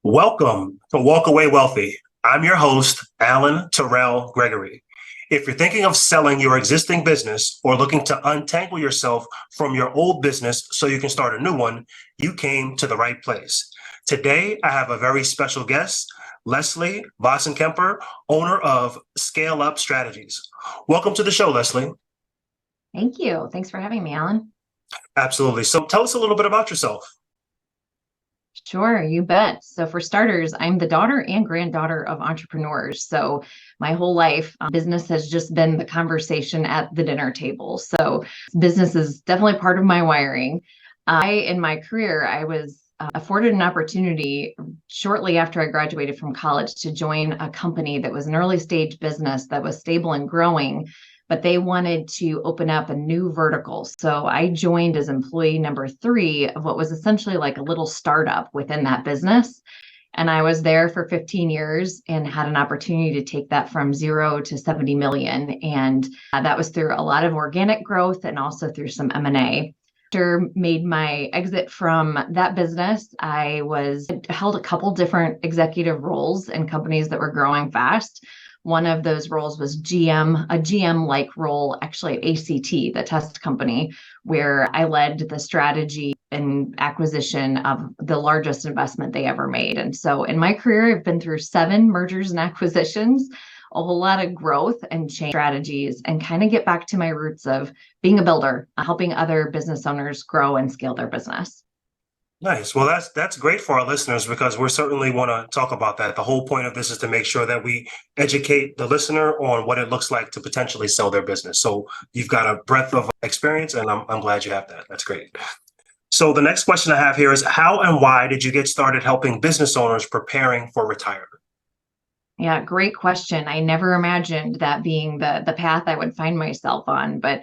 Welcome to Walk Away Wealthy. I'm your host, Alan Terrell Gregory. If you're thinking of selling your existing business or looking to untangle yourself from your old business so you can start a new one, you came to the right place. Today, I have a very special guest, Lesley Vossenkemper, owner of Scale Up Strategies. Welcome to the show, Lesley. Thank you. Thanks for having me, Alan. Absolutely. So tell us a little bit about yourself. Sure, you bet. So for starters, I'm the daughter and granddaughter of entrepreneurs. So my whole life, business has just been the conversation at the dinner table. So business is definitely part of my wiring. In my career, I was afforded an opportunity shortly after I graduated from college to join a company that was an early stage business that was stable and growing, but they wanted to open up a new vertical. So I joined as employee number 3 of what was essentially like a little startup within that business. And I was there for 15 years and had an opportunity to take that from 0 to 70 million. And that was through a lot of organic growth and also through some M&A. After made my exit from that business, I held a couple different executive roles in companies that were growing fast. One of those roles was a GM-like role, actually at ACT, the test company, where I led the strategy and acquisition of the largest investment they ever made. And so in my career, I've been through 7 mergers and acquisitions, a whole lot of growth and change strategies, and kind of get back to my roots of being a builder, helping other business owners grow and scale their business. Nice. Well, that's great for our listeners because we certainly want to talk about that. The whole point of this is to make sure that we educate the listener on what it looks like to potentially sell their business. So you've got a breadth of experience, and I'm glad you have that. That's great. So the next question I have here is, how and why did you get started helping business owners preparing for retirement? Yeah, great question. I never imagined that being the path I would find myself on. But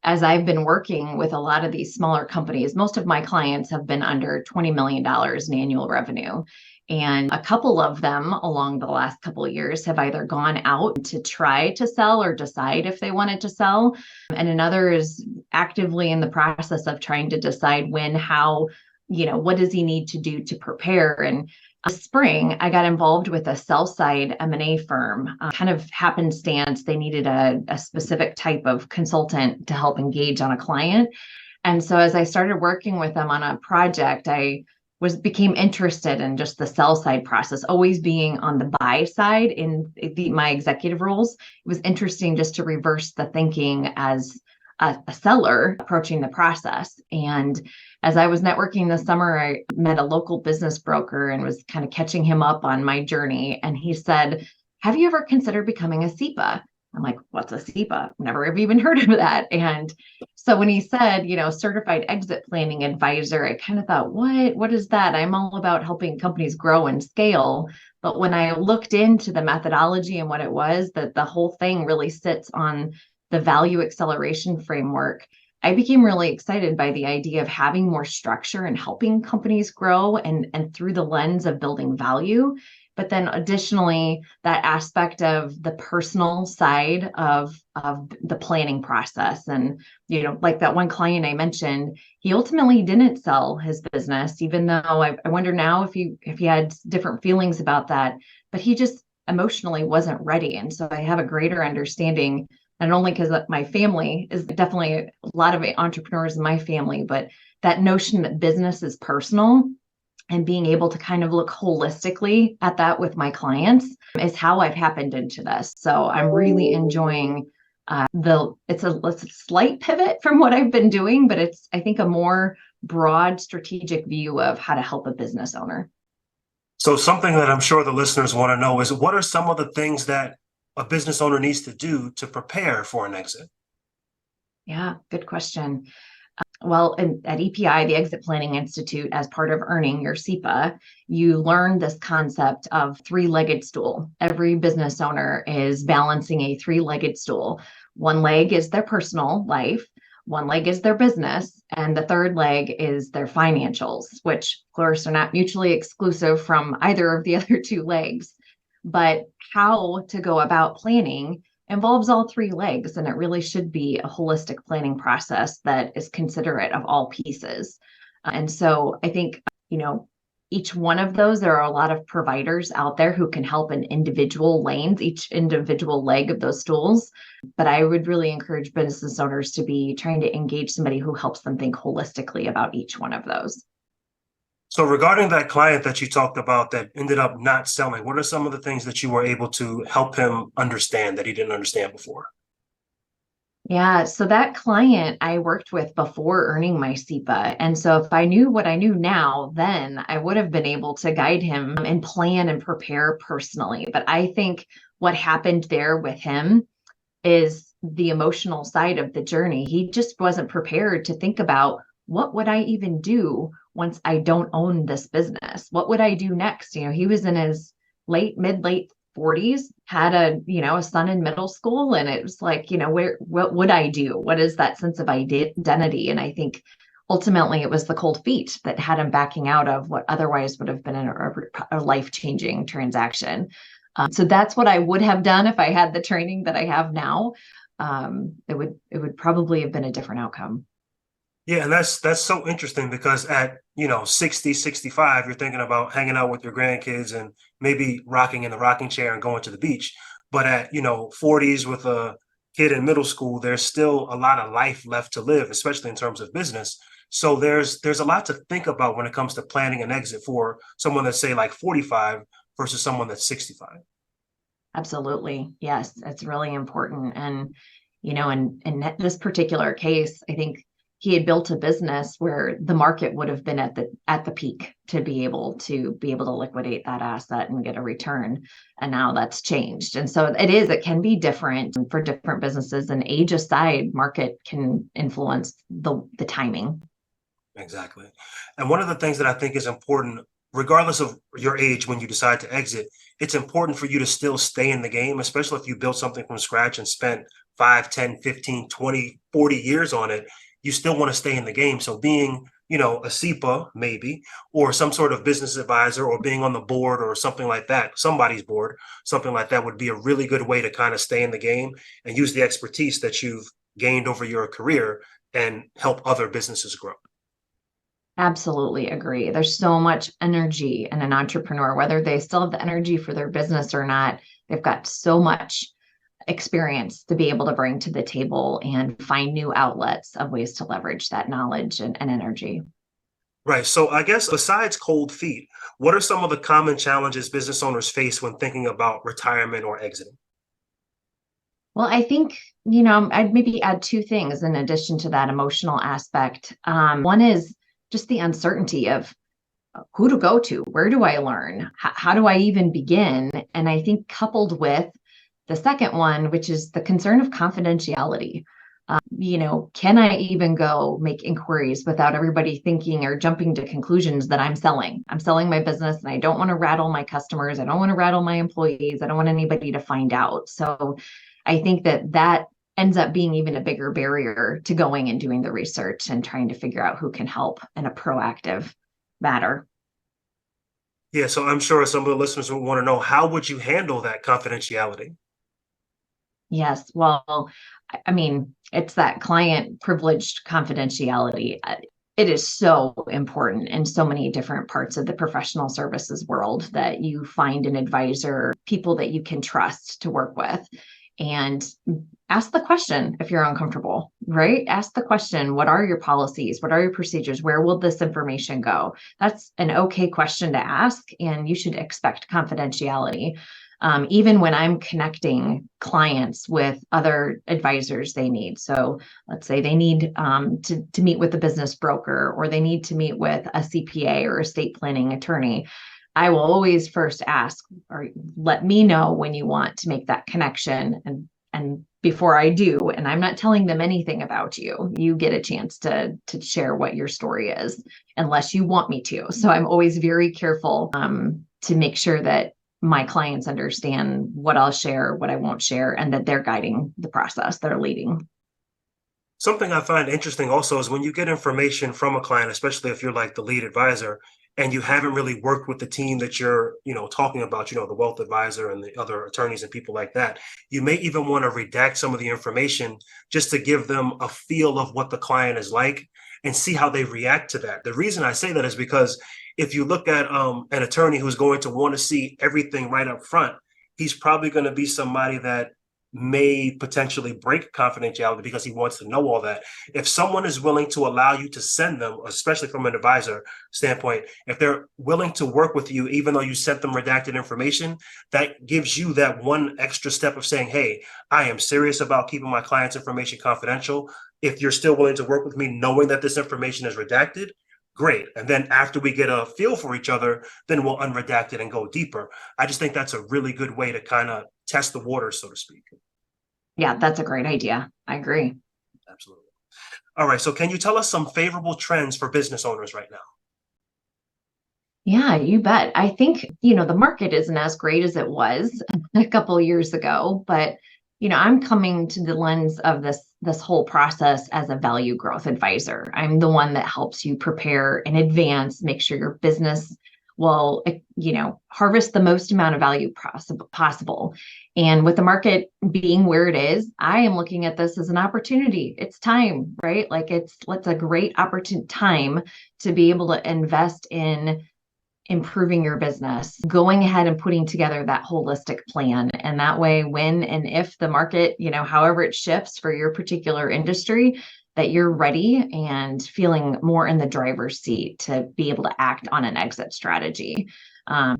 as I've been working with a lot of these smaller companies, most of my clients have been under $20 million in annual revenue. And a couple of them along the last couple of years have either gone out to try to sell or decide if they wanted to sell. And another is actively in the process of trying to decide when, how, what does he need to do to prepare. And this spring, I got involved with a sell-side M&A firm. Kind of happenstance, they needed a specific type of consultant to help engage on a client. And so as I started working with them on a project, I became interested in just the sell side process, always being on the buy side in my executive roles. It was interesting just to reverse the thinking as a seller approaching the process. And as I was networking this summer, I met a local business broker and was kind of catching him up on my journey. And he said, "Have you ever considered becoming a SEPA?" I'm like, "What's a SEPA? Never have even heard of that." And so when he said, certified exit planning advisor, I kind of thought, what is that? I'm all about helping companies grow and scale. But when I looked into the methodology and what it was, that the whole thing really sits on the value acceleration framework, I became really excited by the idea of having more structure and helping companies grow and through the lens of building value. But then additionally, that aspect of the personal side of the planning process. And, like that one client I mentioned, he ultimately didn't sell his business, even though I wonder now if he had different feelings about that, but he just emotionally wasn't ready. And so I have a greater understanding, not only because my family is definitely a lot of entrepreneurs in my family, but that notion that business is personal and being able to kind of look holistically at that with my clients is how I've happened into this. So I'm really enjoying it's a slight pivot from what I've been doing, but it's, I think, a more broad strategic view of how to help a business owner. So something that I'm sure the listeners want to know is, what are some of the things that a business owner needs to do to prepare for an exit? Yeah, good question. Well, at EPI, the Exit Planning Institute, as part of earning your SEPA, you learn this concept of three-legged stool. Every business owner is balancing a three-legged stool. One leg is their personal life, one leg is their business, and the third leg is their financials, which, of course, are not mutually exclusive from either of the other 2 legs. But how to go about planning involves all 3 legs, and it really should be a holistic planning process that is considerate of all pieces. And so I think, each one of those, there are a lot of providers out there who can help in individual lanes, each individual leg of those stools. But I would really encourage business owners to be trying to engage somebody who helps them think holistically about each one of those. So regarding that client that you talked about that ended up not selling, what are some of the things that you were able to help him understand that he didn't understand before? Yeah, so that client I worked with before earning my SEPA. And so if I knew what I knew now, then I would have been able to guide him and plan and prepare personally. But I think what happened there with him is the emotional side of the journey. He just wasn't prepared to think about, what would I even do once I don't own this business? What would I do next? He was in his late 40s, had a son in middle school, and it was like, what would I do? What is that sense of identity? And I think ultimately it was the cold feet that had him backing out of what otherwise would have been a life-changing transaction. So that's what I would have done if I had the training that I have now. It would probably have been a different outcome. Yeah, and that's so interesting because at 60, 65, you're thinking about hanging out with your grandkids and maybe rocking in the rocking chair and going to the beach. But at 40s with a kid in middle school, there's still a lot of life left to live, especially in terms of business. So there's a lot to think about when it comes to planning an exit for someone that's say like 45 versus someone that's 65. Absolutely. Yes, it's really important. And, in this particular case, I think he had built a business where the market would have been at the peak to be able to liquidate that asset and get a return. And now that's changed. And so it can be different for different businesses, and age aside, market can influence the timing. Exactly. And one of the things that I think is important, regardless of your age, when you decide to exit, it's important for you to still stay in the game, especially if you built something from scratch and spent 5, 10, 15, 20, 40 years on it. You still want to stay in the game. So being, a SEPA maybe, or some sort of business advisor, or being on the board or something like that, somebody's board, something like that would be a really good way to kind of stay in the game and use the expertise that you've gained over your career and help other businesses grow. Absolutely agree. There's so much energy in an entrepreneur, whether they still have the energy for their business or not. They've got so much experience to be able to bring to the table and find new outlets of ways to leverage that knowledge and energy. Right. So I guess besides cold feet, what are some of the common challenges business owners face when thinking about retirement or exiting? Well, I think, I'd maybe add two things in addition to that emotional aspect. One is just the uncertainty of who to go to, where do I learn, how do I even begin? And I think coupled with the second one, which is the concern of confidentiality. Can I even go make inquiries without everybody thinking or jumping to conclusions that I'm selling? I'm selling my business and I don't want to rattle my customers. I don't want to rattle my employees. I don't want anybody to find out. So I think that ends up being even a bigger barrier to going and doing the research and trying to figure out who can help in a proactive manner. Yeah, so I'm sure some of the listeners will want to know, how would you handle that confidentiality? Yes. Well, I mean, it's that client privileged confidentiality. It is so important in so many different parts of the professional services world that you find an advisor, people that you can trust to work with. And ask the question if you're uncomfortable, right? Ask the question, what are your policies? What are your procedures? Where will this information go? That's an okay question to ask, and you should expect confidentiality. Even when I'm connecting clients with other advisors they need. So let's say they need to meet with a business broker, or they need to meet with a CPA or estate planning attorney. I will always first ask, or let me know when you want to make that connection. And before I do, and I'm not telling them anything about you, you get a chance to share what your story is, unless you want me to. So I'm always very careful to make sure that my clients understand what I'll share, what I won't share, and that they're guiding the process, they're leading. Something I find interesting also is when you get information from a client, especially if you're like the lead advisor and you haven't really worked with the team that you're, talking about, the wealth advisor and the other attorneys and people like that, you may even want to redact some of the information just to give them a feel of what the client is like and see how they react to that. The reason I say that is because if you look at an attorney who's going to want to see everything right up front, he's probably going to be somebody that may potentially break confidentiality because he wants to know all that. If someone is willing to allow you to send them, especially from an advisor standpoint, if they're willing to work with you, even though you sent them redacted information, that gives you that one extra step of saying, hey, I am serious about keeping my client's information confidential. If you're still willing to work with me, knowing that this information is redacted, great. And then after we get a feel for each other, then we'll unredact it and go deeper. I just think that's a really good way to kind of test the water, so to speak. Yeah, that's a great idea. I agree. Absolutely. All right. So can you tell us some favorable trends for business owners right now? Yeah, you bet. I think, the market isn't as great as it was a couple of years ago, but I'm coming to the lens of this whole process as a value growth advisor. I'm the one that helps you prepare in advance, make sure your business will, harvest the most amount of value possible. And with the market being where it is, I am looking at this as an opportunity. It's time, right? Like it's a great opportune time to be able to invest in improving your business, going ahead and putting together that holistic plan. And that way, when and if the market, however it shifts for your particular industry, that you're ready and feeling more in the driver's seat to be able to act on an exit strategy.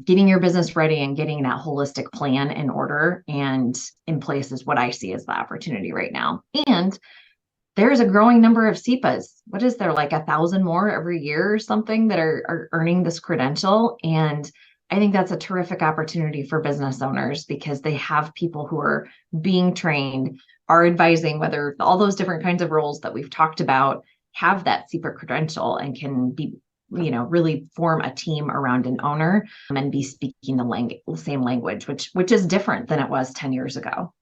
Getting your business ready and getting that holistic plan in order and in place is what I see as the opportunity right now. And there's a growing number of SEPAs. What is there, like 1,000 more every year or something that are earning this credential? And I think that's a terrific opportunity for business owners because they have people who are being trained, are advising, whether all those different kinds of roles that we've talked about have that SEPA credential and can be, really form a team around an owner and be speaking the same language, which is different than it was 10 years ago.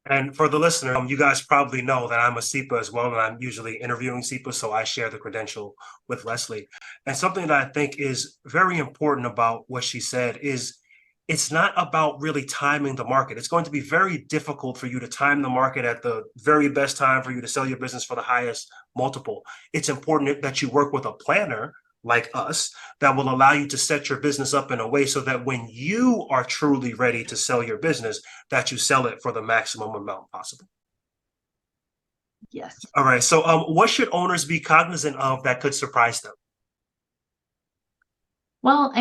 And for the listener, you guys probably know that I'm a SEPA as well, and I'm usually interviewing SEPA, so I share the credential with Lesley. And something that I think is very important about what she said is it's not about really timing the market. It's going to be very difficult for you to time the market at the very best time for you to sell your business for the highest multiple. It's important that you work with a planner like us that will allow you to set your business up in a way so that when you are truly ready to sell your business, that you sell it for the maximum amount possible. Yes. All right. So what should owners be cognizant of that could surprise them? Well,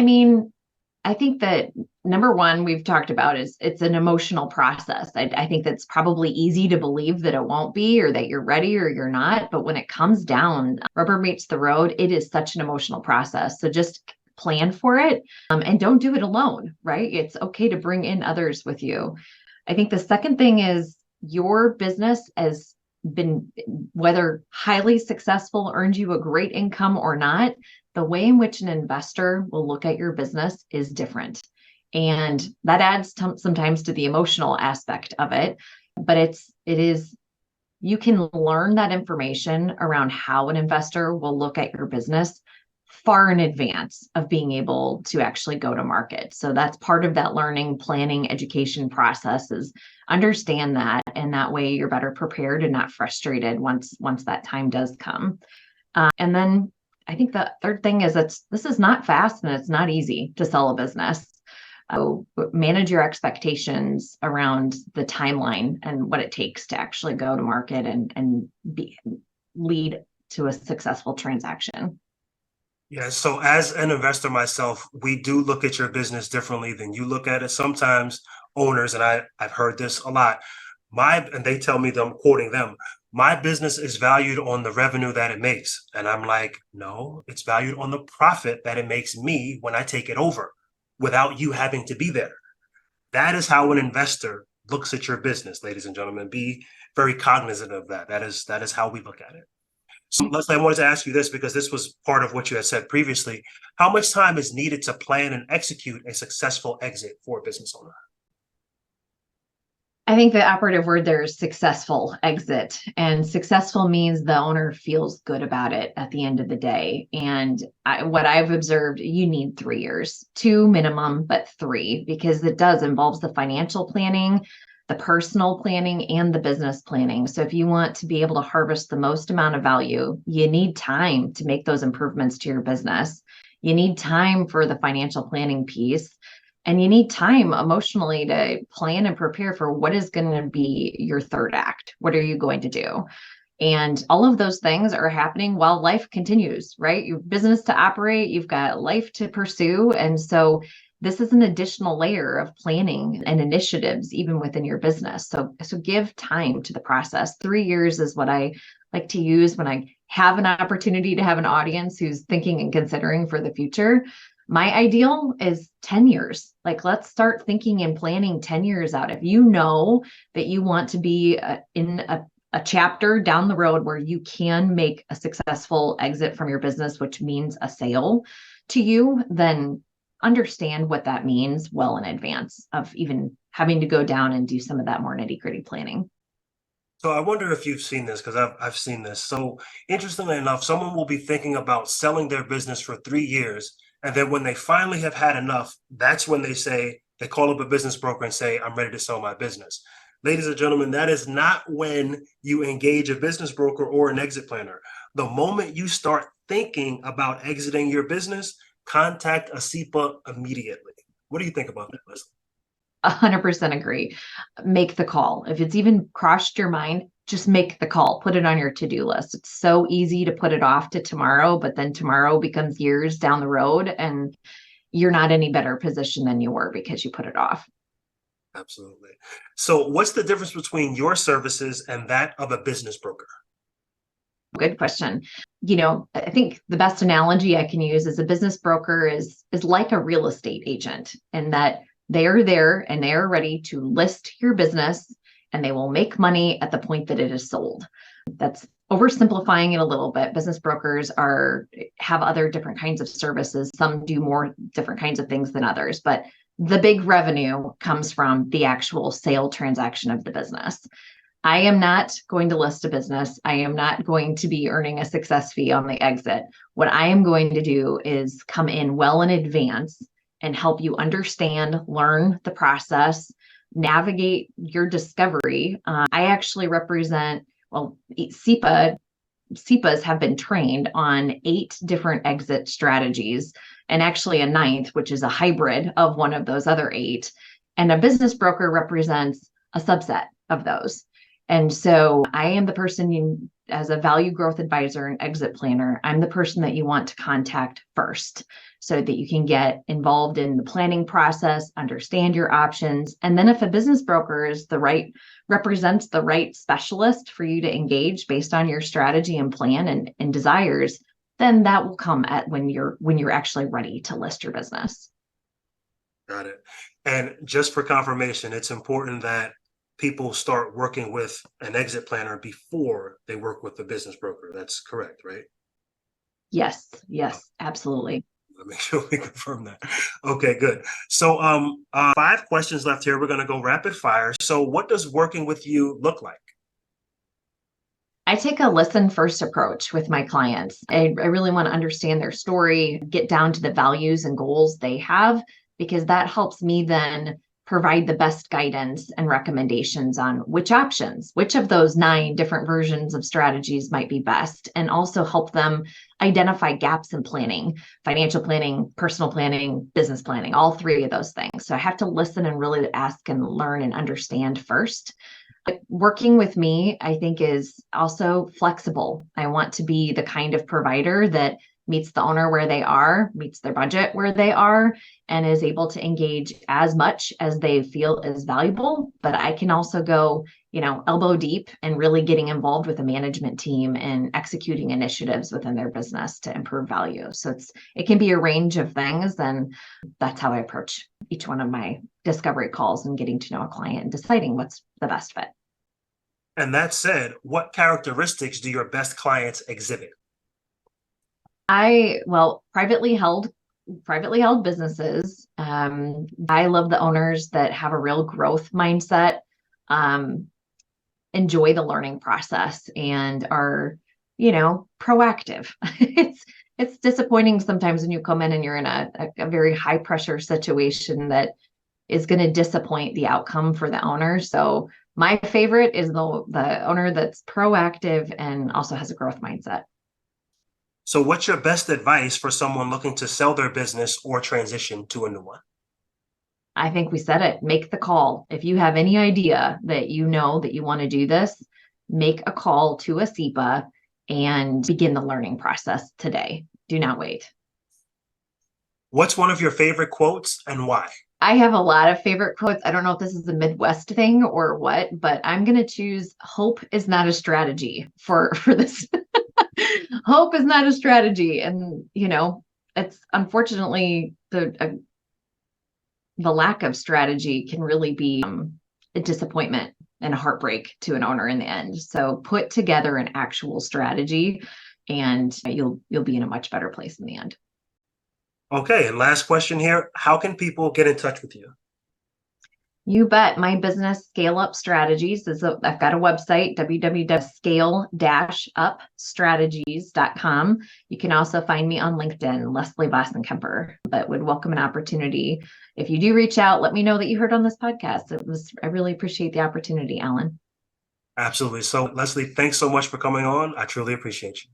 I think that number one we've talked about is it's an emotional process. I think that's probably easy to believe that it won't be or that you're ready or you're not. But when it comes down, rubber meets the road, it is such an emotional process. So just plan for it and don't do it alone, right? It's okay to bring in others with you. I think the second thing is your business has been, whether highly successful, earned you a great income or not, the way in which an investor will look at your business is different. And that adds sometimes to the emotional aspect of it. But you can learn that information around how an investor will look at your business far in advance of being able to actually go to market. So that's part of that learning, planning, education process is understand that. And that way you're better prepared and not frustrated once that time does come. And then I think the third thing is this is not fast and it's not easy to sell a business. Manage your expectations around the timeline and what it takes to actually go to market and lead to a successful transaction. Yeah, so as an investor myself, we do look at your business differently than you look at it. Sometimes owners, and I've heard this a lot, and they tell me that I'm quoting them, my business is valued on the revenue that it makes. And I'm like, no, it's valued on the profit that it makes me when I take it over without you having to be there. That is how an investor looks at your business, ladies and gentlemen. Be very cognizant of that. That is how we look at it. So Lesley, I wanted to ask you this because this was part of what you had said previously. How much time is needed to plan and execute a successful exit for a business owner? I think the operative word there is successful exit. And successful means the owner feels good about it at the end of the day. And what I've observed, you need 3 years, 2 minimum, but 3, because it does involves the financial planning, the personal planning, and the business planning. So if you want to be able to harvest the most amount of value, you need time to make those improvements to your business. You need time for the financial planning piece. And you need time emotionally to plan and prepare for what is going to be your third act. What are you going to do? And all of those things are happening while life continues, right? Your business to operate, you've got life to pursue. And so this is an additional layer of planning and initiatives, even within your business. So give time to the process. 3 years is what I like to use when I have an opportunity to have an audience who's thinking and considering for the future. My ideal is 10 years. Like, let's start thinking and planning 10 years out. If you know that you want to be in a chapter down the road where you can make a successful exit from your business, which means a sale to you, then understand what that means well in advance of even having to go down and do some of that more nitty-gritty planning. So I wonder if you've seen this, because I've seen this. So interestingly enough, someone will be thinking about selling their business for 3 years. And then when they finally have had enough, that's when they call up a business broker and say, I'm ready to sell my business. Ladies and gentlemen, that is not when you engage a business broker or an exit planner. The moment you start thinking about exiting your business, contact a SEPA immediately. What do you think about that, Lesley? 100% agree. Make the call. If it's even crossed your mind, just make the call, put it on your to-do list. It's so easy to put it off to tomorrow, but then tomorrow becomes years down the road and you're not any better position than you were because you put it off. Absolutely. So what's the difference between your services and that of a business broker? Good question. I think the best analogy I can use is a business broker is like a real estate agent, in that they are there and they are ready to list your business, and they will make money at the point that it is sold. That's oversimplifying it a little bit. Business brokers have other different kinds of services. Some do more different kinds of things than others, but the big revenue comes from the actual sale transaction of the business. I am not going to list a business. I am not going to be earning a success fee on the exit. What I am going to do is come in well in advance and help you understand, learn the process, navigate your discovery. I actually represent, SEPAs have been trained on 8 different exit strategies, and actually a ninth, which is a hybrid of one of those other 8. And a business broker represents a subset of those. And so I am the person as a value growth advisor and exit planner, I'm the person that you want to contact first so that you can get involved in the planning process, understand your options. And then if a business broker represents the right specialist for you to engage based on your strategy and plan and desires, then that will come at when you're actually ready to list your business. Got it. And just for confirmation, it's important that people start working with an exit planner before they work with the business broker. That's correct, right? Yes, absolutely. Let me make sure we confirm that. Okay, good. So 5 questions left here. We're going to go rapid fire. So what does working with you look like? I take a listen first approach with my clients. I really want to understand their story, get down to the values and goals they have, because that helps me then provide the best guidance and recommendations on which of those 9 different versions of strategies might be best, and also help them identify gaps in planning, financial planning, personal planning, business planning, all 3 of those things. So I have to listen and really ask and learn and understand first. But working with me, I think, is also flexible. I want to be the kind of provider that meets the owner where they are, meets their budget where they are, and is able to engage as much as they feel is valuable. But I can also go, elbow deep and really getting involved with a management team and executing initiatives within their business to improve value. So it can be a range of things. And that's how I approach each one of my discovery calls and getting to know a client and deciding what's the best fit. And that said, what characteristics do your best clients exhibit? Privately held businesses. I love the owners that have a real growth mindset, enjoy the learning process, and are, proactive. It's disappointing sometimes when you come in and you're in a very high pressure situation that is going to disappoint the outcome for the owner. So my favorite is the owner that's proactive and also has a growth mindset. So what's your best advice for someone looking to sell their business or transition to a new one? I think we said it. Make the call. If you have any idea that you know that you want to do this, make a call to a SEPA and begin the learning process today. Do not wait. What's one of your favorite quotes and why? I have a lot of favorite quotes. I don't know if this is a Midwest thing or what, but I'm going to choose hope is not a strategy for this. Hope is not a strategy. And, it's unfortunately the lack of strategy can really be a disappointment and a heartbreak to an owner in the end. So put together an actual strategy and you'll be in a much better place in the end. Okay, and last question here. How can people get in touch with you? You bet. My business Scale Up Strategies I've got a website, www.scale-upstrategies.com. You can also find me on LinkedIn, Lesley Vossenkemper, but would welcome an opportunity. If you do reach out, let me know that you heard on this podcast. I really appreciate the opportunity, Alan. Absolutely. So Lesley, thanks so much for coming on. I truly appreciate you.